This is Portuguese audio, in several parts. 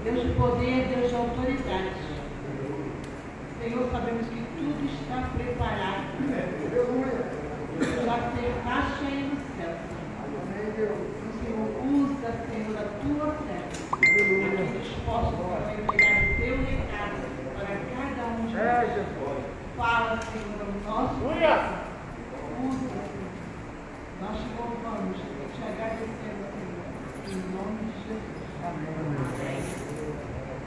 Deus de poder, Deus de autoridade. Senhor, sabemos que tudo está preparado. Já tem caixa aí no céu. O Senhor usa, Senhor, a tua terra. Aqueles dispostos para entregar o teu recado para cada um de nós. Fala, Senhor, ao nosso coração. Usa, Senhor. Nós te louvamos, te agradecemos, Senhor. Em nome de Jesus. Amém.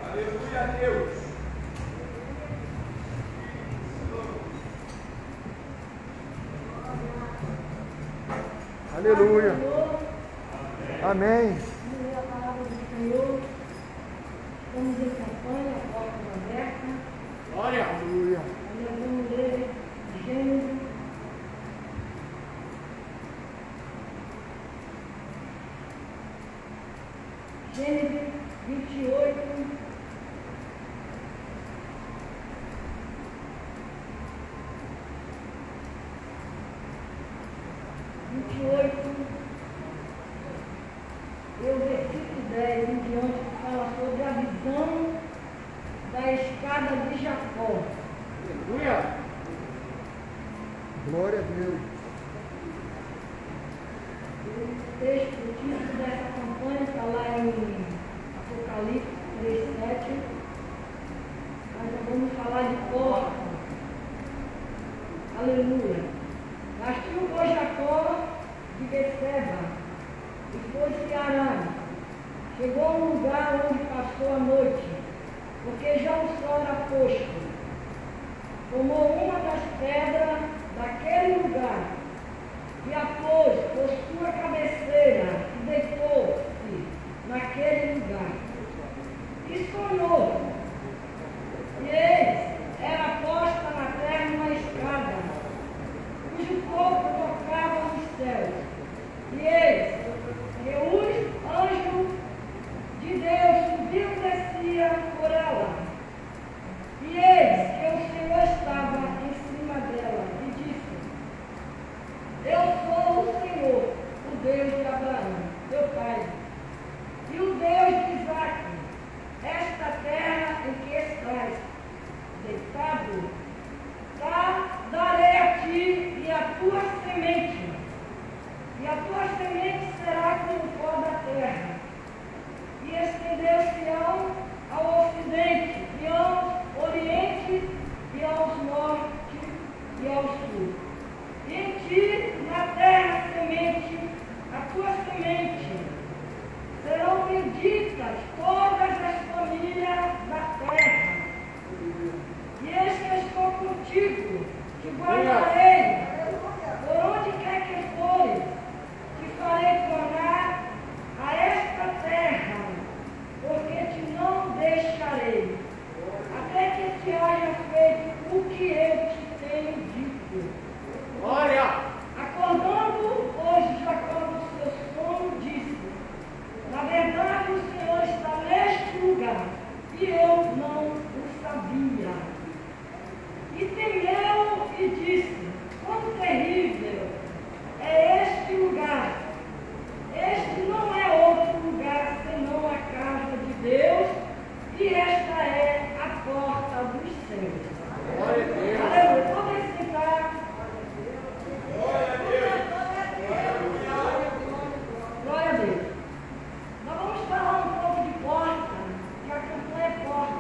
Aleluia, Deus. Aleluia. Amém. A palavra do Senhor. Estamos em campanha, a porta aberta. Glória. Aleluia. Nós vamos ler Gênesis. Gênesis 28. E o versículo 10 em diante fala sobre a visão da escada de Jacó. Aleluia. Glória a Deus. O texto, o título dessa campanha está lá em Apocalipse 3:7. Nós vamos falar de porta. Aleluia. Nasceu o Jacó de Beceba e foi-se a Arã. Chegou a um lugar onde passou a noite, porque já o sol era posto. Tomou uma das pedras daquele lugar e a pôs por sua cabeceira e deitou-se naquele lugar. E sonhou. E eis, era posta na terra uma escada, cujo corpo tocava os céus. E eis, que o anjo de Deus subiu e descia por ela. E eis que o Senhor estava em cima dela e disse: Eu sou o Senhor, o Deus de Abraão, teu pai, e o Deus de Isaque. Esta terra em que estás deitado, darei a ti e a tua semente, e a tua semente será como o pó da terra. E estendeu-se ao ocidente, e ao oriente, e ao norte, e ao sul. E em ti, na terra semente, a tua semente, serão benditas todas as famílias da terra. E eis que estou contigo, te guardarei, por onde quer que fores, te farei tornar a esta terra, porque te não deixarei, até que te haja feito o que eu te tenho dito. Glória. Acordando hoje Jacó do seu sono, disse: Na verdade o Senhor está neste lugar, e eu não o sabia. E temeu e disse: Quão terrível é este lugar! Este não é outro lugar senão a casa de Deus, e esta é a porta dos céus. Glória a Deus. Aleluia. Podem sentar. Glória a Deus. Glória a Deus. Nós vamos falar um pouco de porta, que a campanha é porta.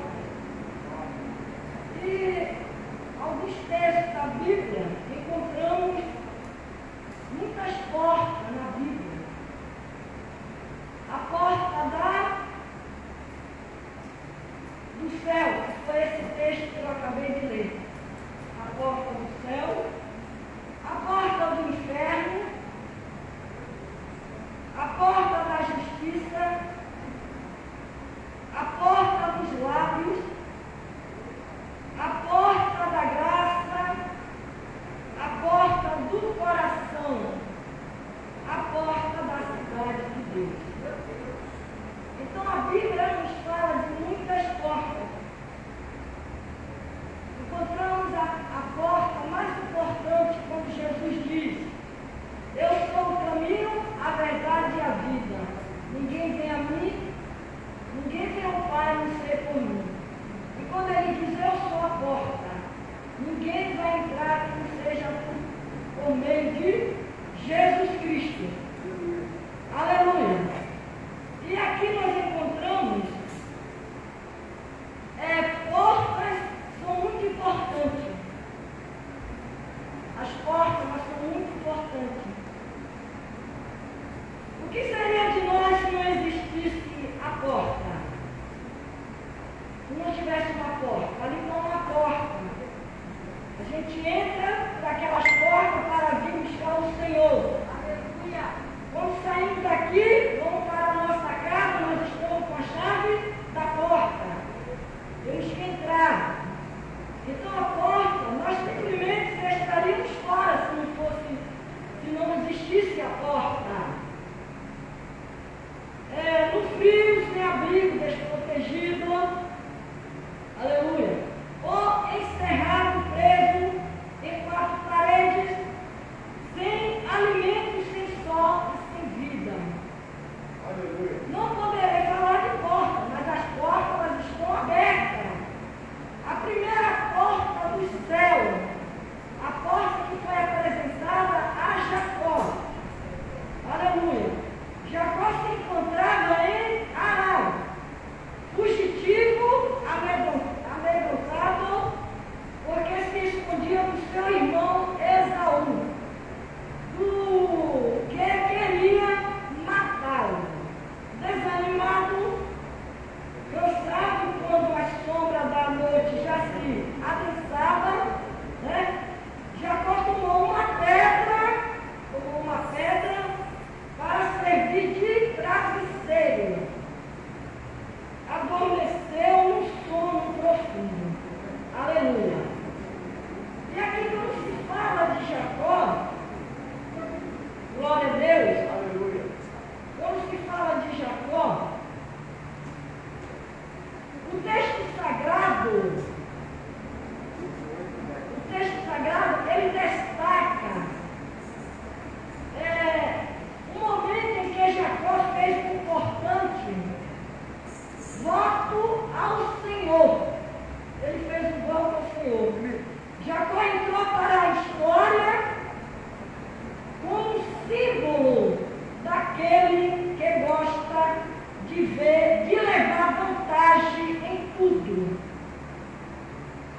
tudo.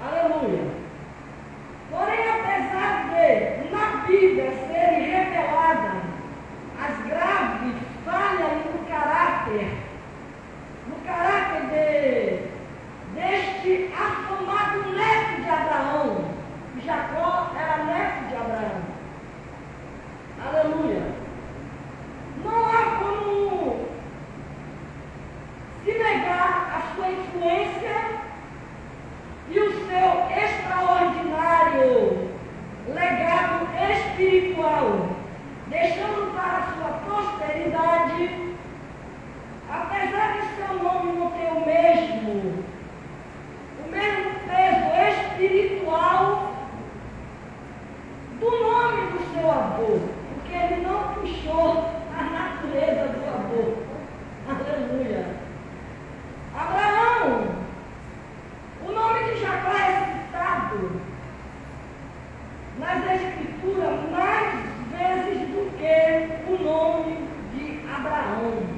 Aleluia. Porém, apesar de, na Bíblia, serem reveladas as graves falhas no caráter deste afamado neto de Abraão. Jacó era neto de Abraão. Aleluia. Não há como se negar a sua influência e o seu extraordinário legado espiritual, deixando para a sua posteridade, apesar de seu nome não ter o mesmo peso espiritual do nome do seu avô, porque ele não puxou a natureza do avô. Aleluia. Abraão, o nome de Jacó é citado nas Escrituras mais vezes do que o nome de Abraão.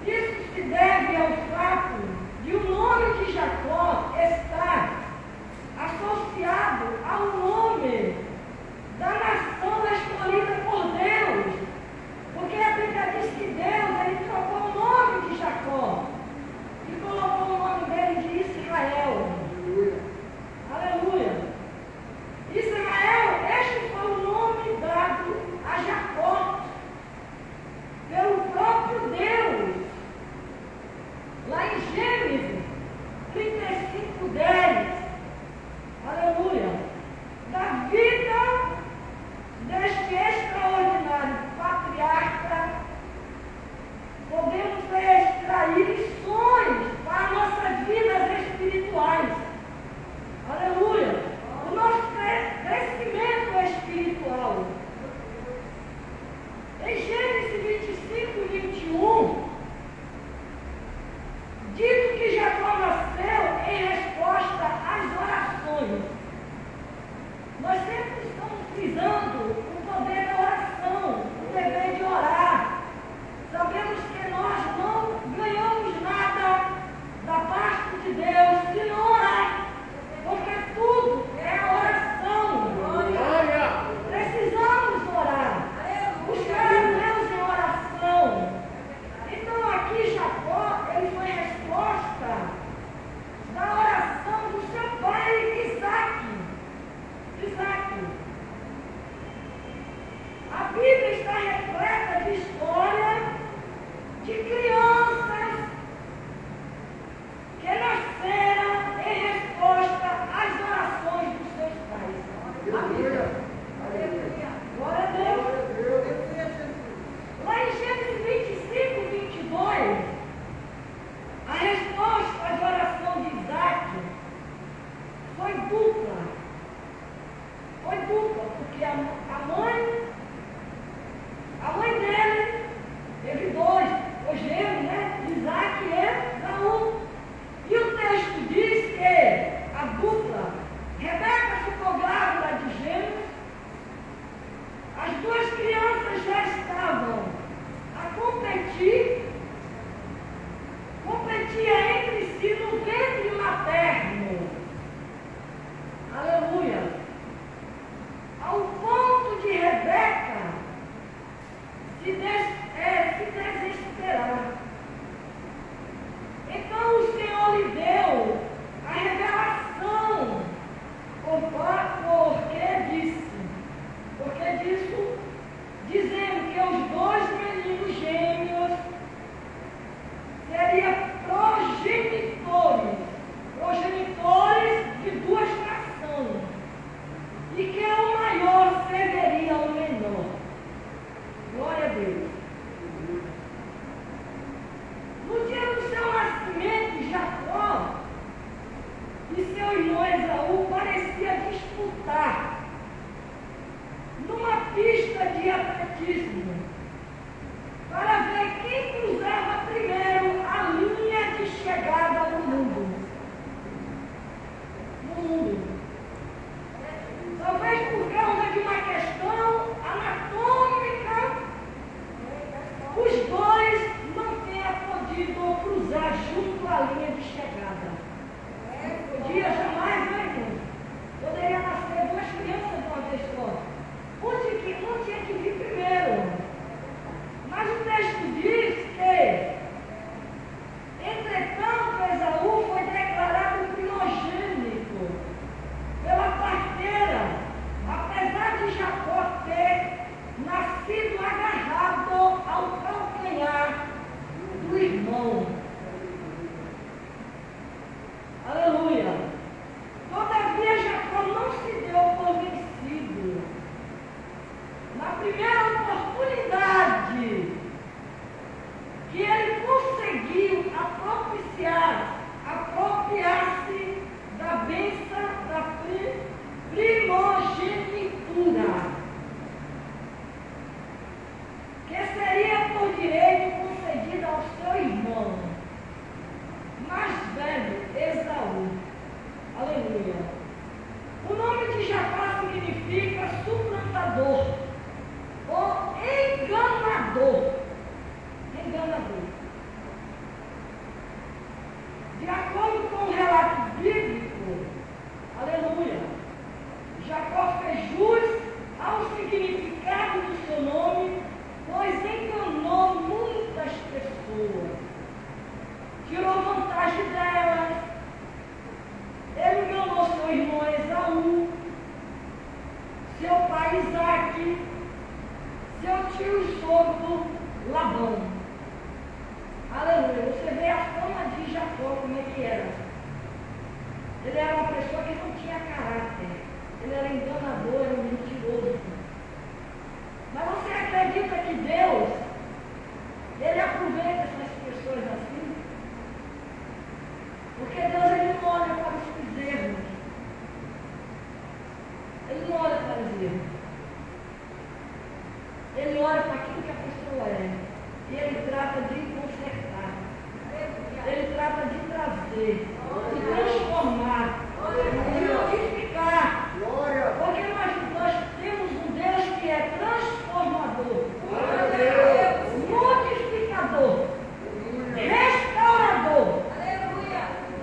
Isso se deve ao fato de o nome de Jacó estar associado ao nome da nação escolhida por Deus. Porque a Bíblia diz que Deus, ele trocou o nome de Jacó e colocou o nome dele de Israel. Aleluia. Israel, este foi o nome dado a Jacó pelo próprio Deus. Lá em Gênesis 35:10, aleluia, da vida deste extraordinário patriarca dia jamais, né, irmão? Poderia nascer duas crianças de uma vez só. Um tinha que vir primeiro. Mas o texto diz que, entretanto, Esaú foi declarado primogênito pela parteira, apesar de Jacó ter nascido agarrado ao calcanhar do irmão. Aleluia! Todavia, Jacó não se deu por vencido. Na primeira oportunidade que ele conseguiu apropriar-se da bênção da primogenitura, que seria por direito concedida ao seu irmão mais velho, Esaú. Aleluia. O nome de Jacó significa suplantador ou enganador. Enganador. De acordo com o relato bíblico, aleluia, Jacó fez jus ao significado do seu nome, pois enganou muitas pessoas, tirou vantagem delas. Ele enganou seu irmão Esaú, seu pai Isaque, seu tio e sogro Labão. Aleluia. Você vê a fama de Jacó, como é que era. Ele era uma pessoa que não tinha caráter. Ele era enganador, era mentiroso. Mas você acredita que Deus, Ele aproveita essas pessoas assim? Porque Deus, Ele não olha para os erros. Ele não olha para os erros. Ele olha para aquilo que a pessoa é. E Ele trata de consertar. Ele trata de trazer, de transformar, de modificar. Porque nós temos um Deus que é transformador, modificador, restaurador.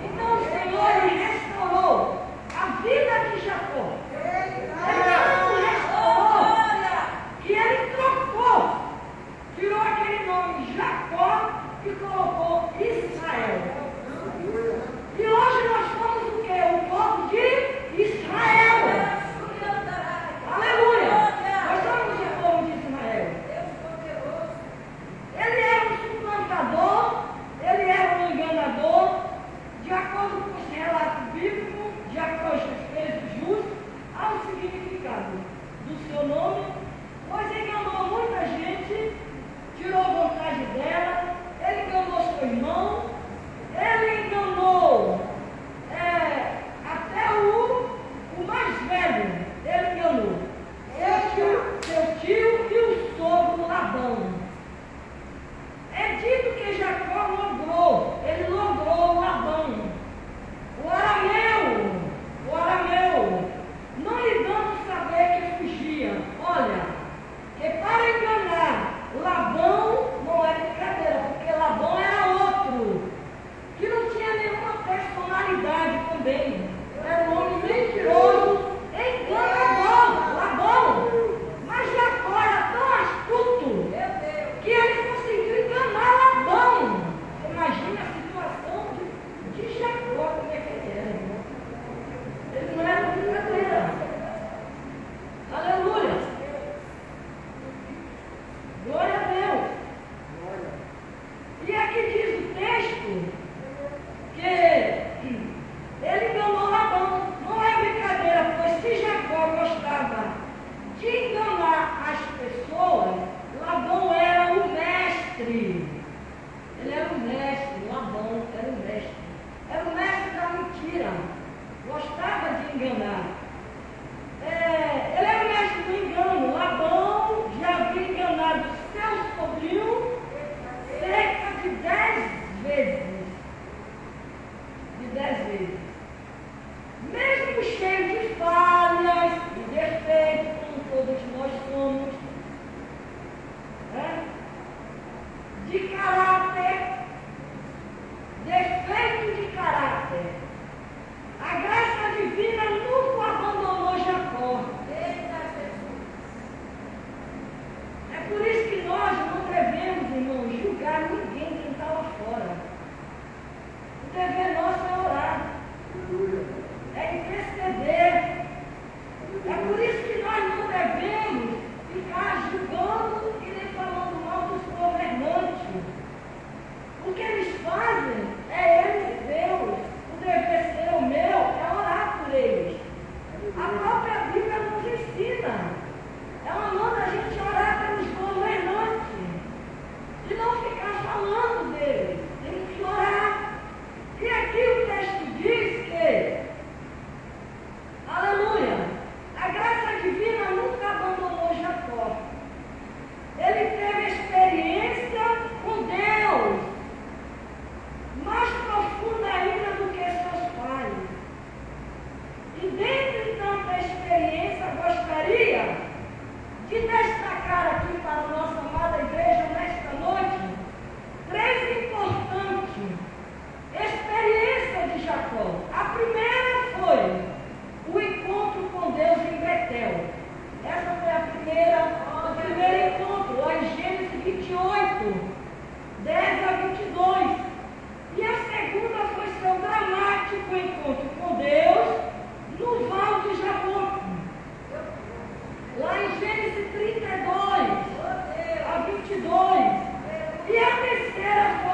Então o Senhor, Ele restaurou a vida de Jacó. Ele restaurou que Ele trocou, tirou aquele nome Jacó e colocou Israel. E hoje nós somos o quê? O povo de Israel. Aleluia! Nós somos o povo de Israel. Ele era um suplantador, ele era um enganador. De acordo com esse relato bíblico, Jacó fez jus ao significado do seu nome, pois enganou muita gente, tirou vantagem dela. Ele enganou seu irmão, ele enganou até o mais velho, ele enganou seu tio e o sogro Labão. É dito que Jacó ele logrou Labão, o arameu, não lhe dando saber que fugia. Olha, que para enganar Labão não é brincadeira, porque Labão era outro, que não tinha nenhuma personalidade também. Era um homem mentiroso, enganador, Labão. Mas Jacó era tão astuto que ele conseguiu enganar Labão. Imagina a situação de Jacó, como é que ele era, irmão. Ele não era brincadeira. Aleluia. Glória a Deus. E aqui diz o texto que ele enganou Labão. Não é brincadeira, pois se Jacó gostava de enganar as pessoas, Labão era o mestre. Ele era o mestre, Labão era o mestre. Era o mestre da mentira. Gostava de enganar. Ele era o mestre do engano. Labão já havia enganado seu sobrinho cerca de 10 vezes. De 10 vezes. Mesmo cheio de falhas e defeitos, como todos nós somos, de caráter, defeito de caráter,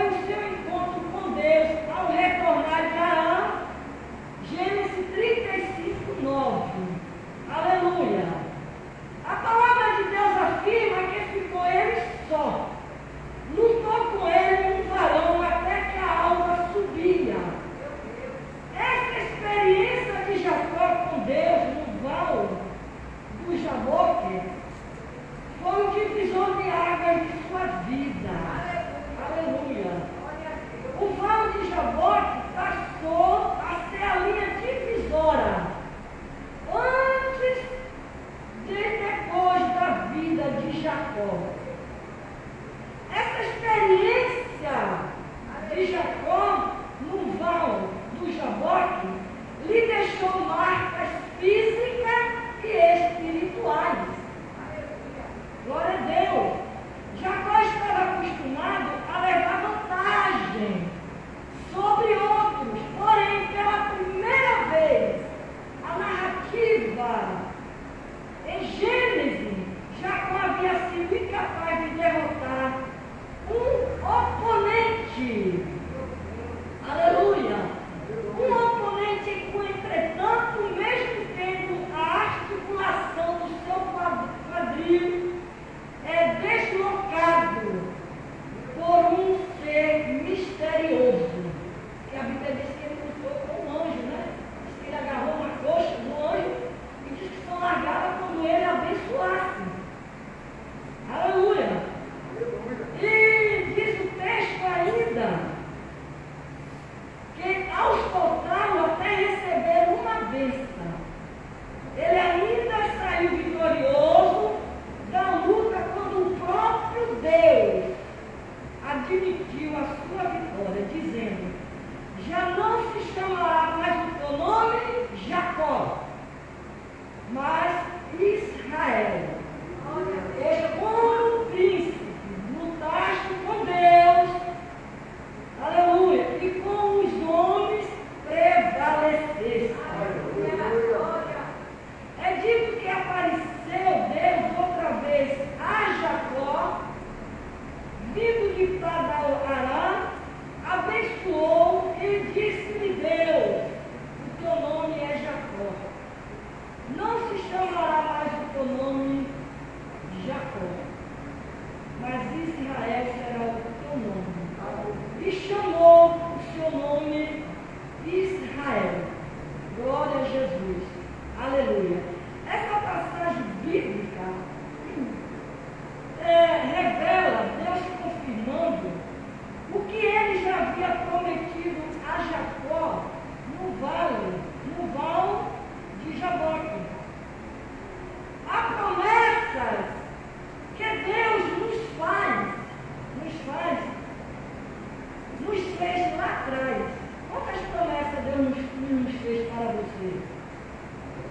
foi o seu encontro com Deus ao retornar de Arã. Gênesis 35, 9. Aleluia. A palavra de Deus afirma que ficou ele só. Lutou com ele um varão até que a alva subia. Essa experiência de Jacó com Deus no val do Jaboque foi o divisor de águas de sua vida. Aleluia. O val de Jaboque passou a ser a linha divisora antes e depois da vida de Jacó. Essa experiência de Jacó no val do Jaboque lhe deixou marcas físicas e espirituais. Glória a Deus. Jacó estava acostumado a levar vantagem sobre outros, porém, pela primeira vez, a narrativa em Gênesis, Jacó havia sido incapaz de derrotar um oponente. Aleluia. Um oponente com, entretanto, mesmo tendo a articulação do seu quadril deslocado por um ser misterioso. Que a Bíblia diz que ele lutou com um anjo, né? Diz que ele agarrou uma coxa do anjo e diz que só largava quando ele abençoasse. Aleluia. E diz o texto ainda que ao soltá-lo até receber uma bênção, ele ainda saiu vitorioso da luta quando o próprio Deus admitiu a sua vitória, dizendo: já não se chamará mais o teu nome Jacó, mas Israel. Pois como príncipe lutaste com Deus, aleluia, e com os homens prevaleceste. É dito que apareceu Deus outra vez a Jacó, vindo de Padan-Arã, abençoou e disse-lhe Deus: o teu nome é Jacó, não se chamará mais o teu nome Jacó, mas Israel será o teu nome. E chamou o seu nome Israel. Glória a Jesus. Aleluia. Essa passagem bíblica revela Deus confirmando o que ele já havia prometido a Jacó no vale de Jaboque. Há promessas que Deus nos fez lá atrás. Quantas promessas Deus nos fez para você?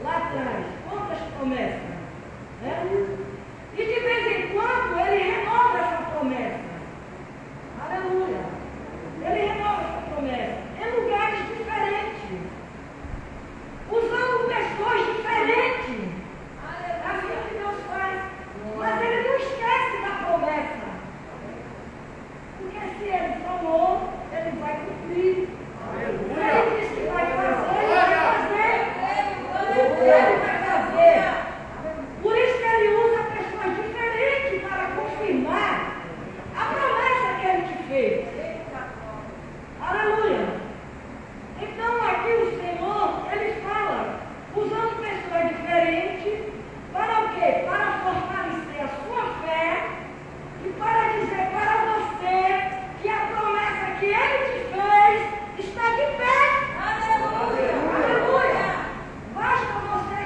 Lá atrás, quantas promessas? E de vez em quando Ele renova essa promessa. Aleluia. Ele renova essa promessa em lugares diferentes, usando pessoas diferentes. É assim que Deus faz. Mas Ele não esquece da promessa. Porque se Ele falou, Ele vai cumprir. Se Ele disse que vai fazer, Ele vai fazer. Ele vai fazer. Por isso que Ele usa pessoas diferentes para confirmar a promessa que Ele te fez. Aleluia. Então aqui o Senhor, Ele fala, usando pessoas diferentes, para o quê? Para fortalecer a sua fé e para dizer para você que a promessa que Ele te fez está de pé. Aleluia. Aleluia. Basta você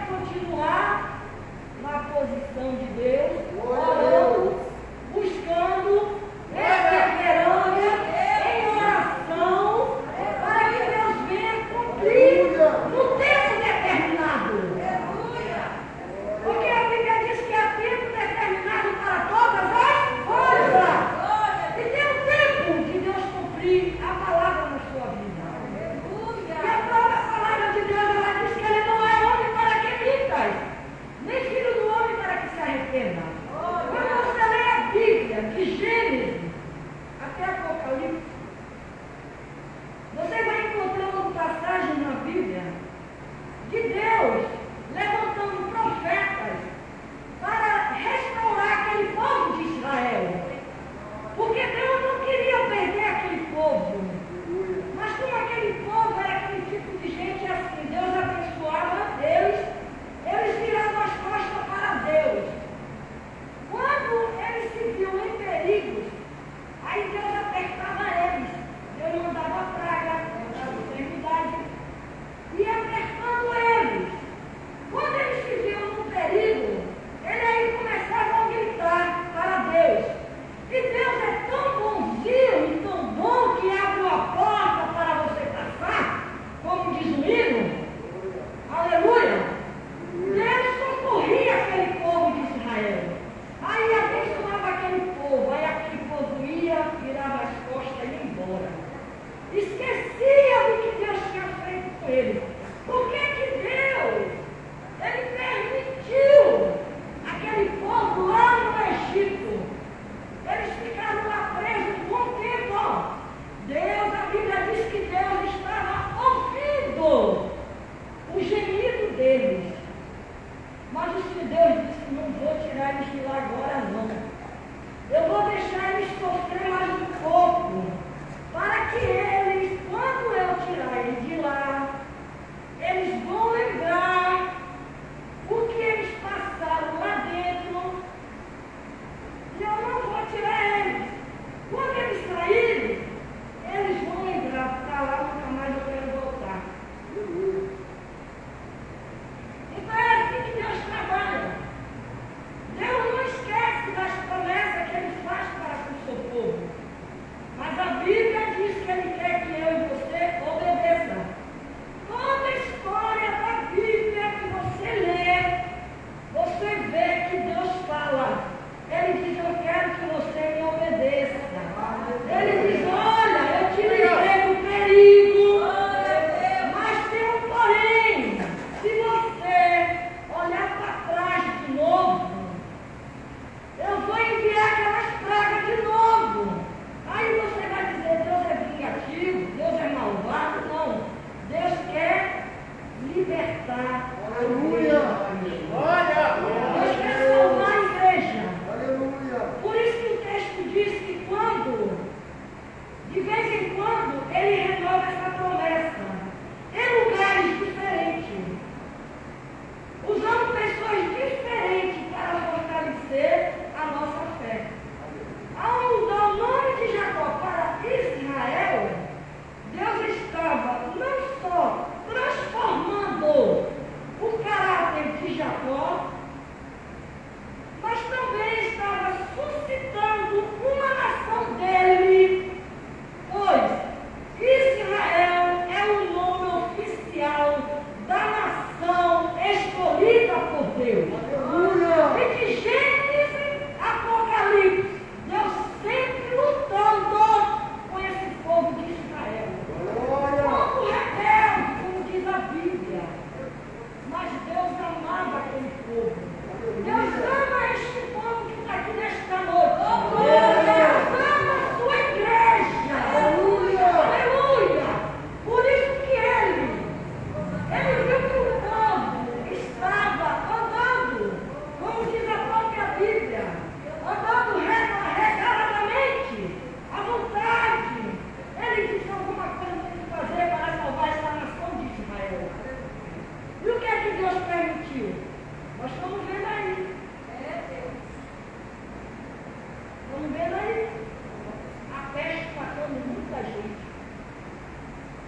preparando muita gente.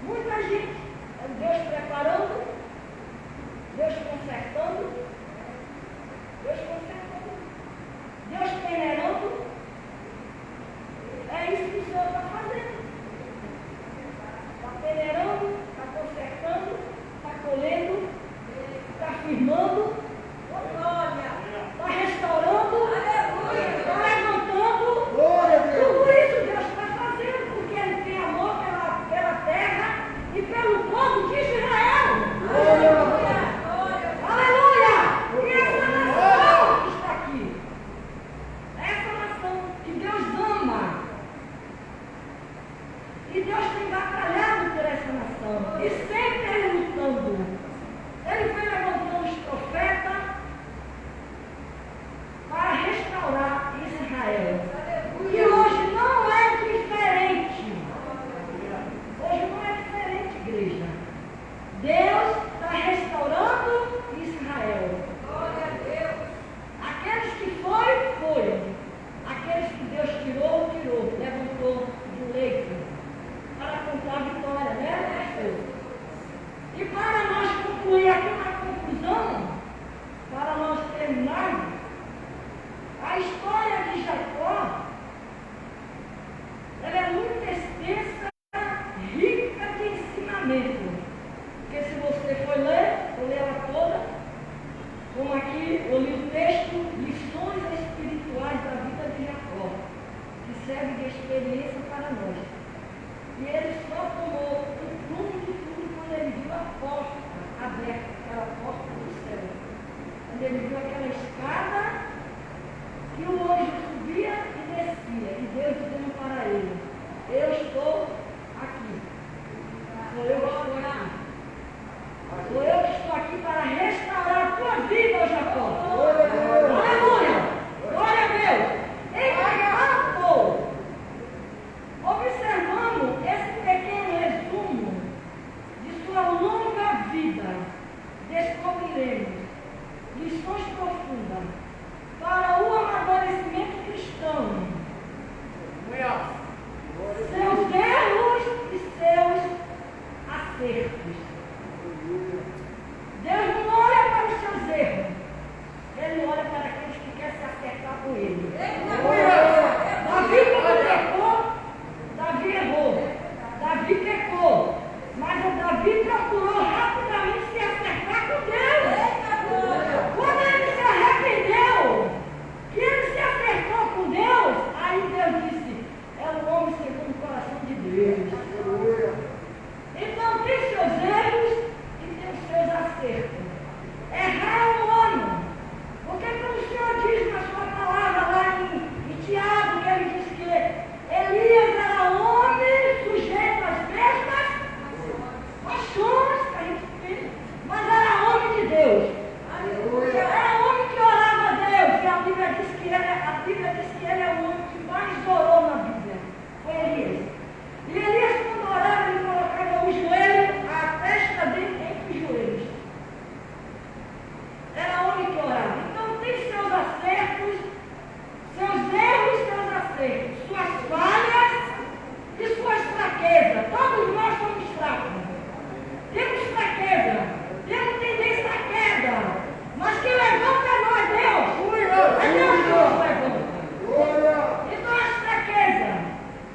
Muita gente. É Deus preparando, Deus consertando, Deus peneirando. É isso que o Senhor está fazendo. Está peneirando, está consertando, está colhendo, está firmando, está restaurando, está levantando. Tudo isso Deus está fazendo, porque Ele tem amor pela terra e pelo povo de Israel. Aleluia! E essa nação que está aqui, essa nação que Deus ama, e Deus tem batalhado por essa nação, e sempre Ele lutando. Ele foi levantando os profetas para restaurar Israel. E hoje não é diferente. Hoje não é diferente, igreja. Deus está restaurando Israel. Aqueles que foram. Aqueles que Deus tirou, levantou do leito para contar a vitória, né, pastor? E para nós concluir aqui na conclusão, para nós terminarmos, a história de Jacó, ela é muito extensa, rica de ensinamento. Porque se você for ler, vou ler ela toda, como aqui eu li o texto, lições espirituais da vida de Jacó, que serve de experiência para nós. E ele só tomou o prumo de tudo quando ele viu a porta aberta, aquela porta do céu. Quando ele viu aquela escada que o anjo subia e descia, e Deus dizendo para ele: eu estou aqui. Sou eu que estou aqui. Sou eu que estou aqui para restaurar a tua vida, Jacó. Aleluia! Glória a Deus! Enquanto observamos esse pequeno resumo de sua longa vida, descobriremos lições profundas para o amadurecimento cristão, seus erros e seus acertos. Deus não olha para os seus erros, Ele olha para aqueles que querem se acertar com Ele. Davi, quando pecou, Davi errou, Davi pecou, mas o Davi procurou rapidamente se acertar com Deus. Quando ele se arrependeu, que ele se acertou com Deus, aí Deus disse: é o homem segundo o coração de Deus. Então tem seus erros e tem os seus acertos. Errar é humano, porque como o Senhor diz na sua palavra lá em Tiago, que ele diz que Elias era homem sujeito às mesmas paixões que a gente tem, mas era homem de Deus. Era homem que orava a Deus, e a Bíblia diz que ele é o homem que mais orou na Bíblia. Foi Elias. E Elias, quando orava, ele colocava o joelho, a testa dele entre os joelhos. Era homem que orava. Então tem seus acertos, seus erros, seus acertos, suas falhas e suas fraquezas. Todos nós somos fracos. Temos fraqueza, temos tendência à queda. Mas quem levanta é nós, Deus. É Deus que nos levanta. Então as fraquezas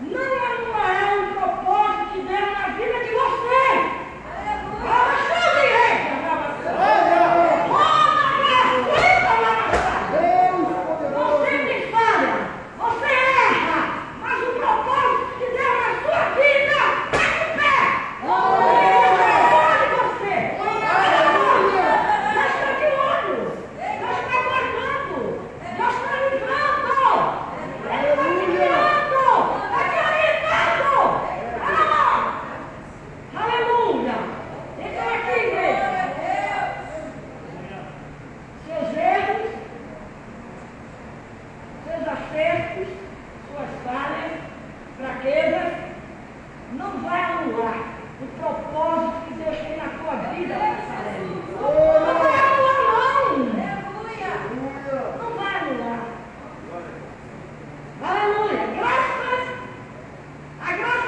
não anularão o propósito de Deus na vida de você. Você tem falha, você erra, mas o propósito de Deus na sua vida está de pé. Pode você. Deus está de olho, Deus está guardando, Deus está livrando, Ele está te guiando, está te orientando. Aleluia! Então aqui, igreja, seus erros, seus acertos, suas falhas, fraquezas, não vai anular o propósito que Deus tem na tua vida, Nazareno. Não vai anular, não. Não vai anular. Aleluia! A graça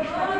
está